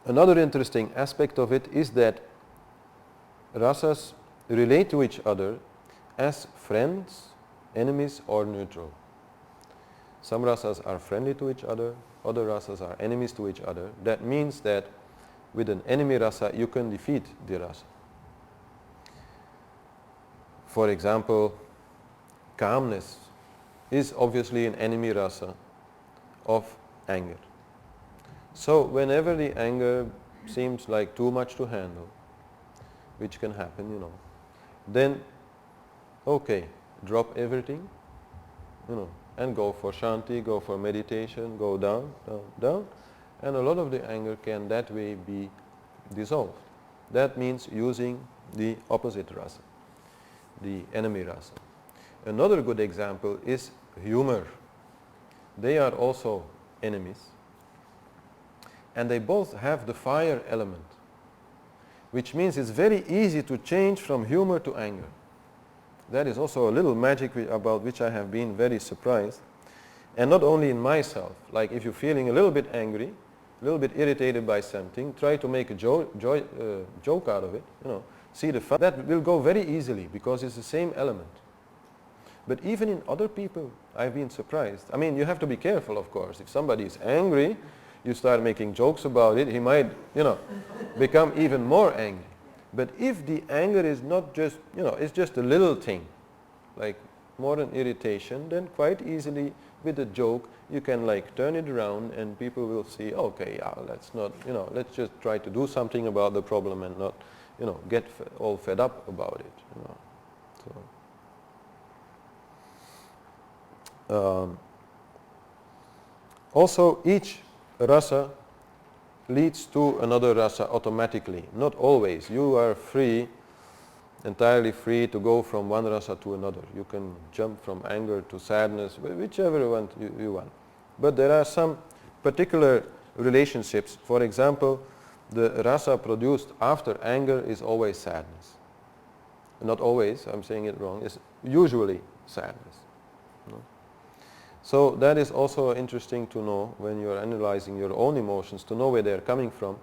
Another interesting aspect of it is that rasas relate to each other as friends, enemies or neutral. Some rasas are friendly to each other, other rasas are enemies to each other. That means that with an enemy rasa you can defeat the rasa. For example, calmness is obviously an enemy rasa of anger. So whenever the anger seems like too much to handle, which can happen, you know, then okay, drop everything, you know, and go for shanti, go for meditation, go down, down, down, and a lot of the anger can that way be dissolved. That means using the opposite rasa, the enemy rasa. Another good example is humor. They are also enemies, and they both have the fire element, which means it's very easy to change from humor to anger. That is also a little magic about which I have been very surprised. And not only in myself, like if you're feeling a little bit angry, a little bit irritated by something, try to make a joke out of it, you know, see the fun. That will go very easily because it's the same element. But even in other people, I've been surprised. I mean, you have to be careful, of course. If somebody is angry, you start making jokes about it, he might, you know, become even more angry. But if the anger is not just, you know, it's just a little thing, like more an irritation, then quite easily with a joke you can like turn it around and people will see, okay, yeah, let's not, you know, let's just try to do something about the problem and not, you know, get all fed up about it, you know. So, also each rasa leads to another rasa automatically, not always. You are free, entirely free to go from one rasa to another. You can jump from anger to sadness, whichever one you want. But there are some particular relationships. For example, the rasa produced after anger is always sadness. Not always, I'm saying it wrong, it's usually sadness. No? So that is also interesting to know when you are analyzing your own emotions, to know where they are coming from.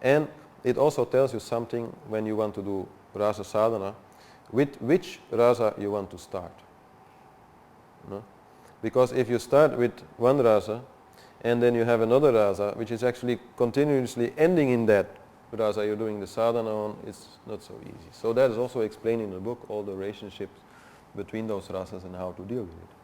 And it also tells you something when you want to do Rasa Sadhana, with which rasa you want to start. No? Because if you start with one rasa and then you have another rasa which is actually continuously ending in that rasa you're doing the sadhana on, it's not so easy. So that is also explained in the book, all the relationships between those rasas and how to deal with it.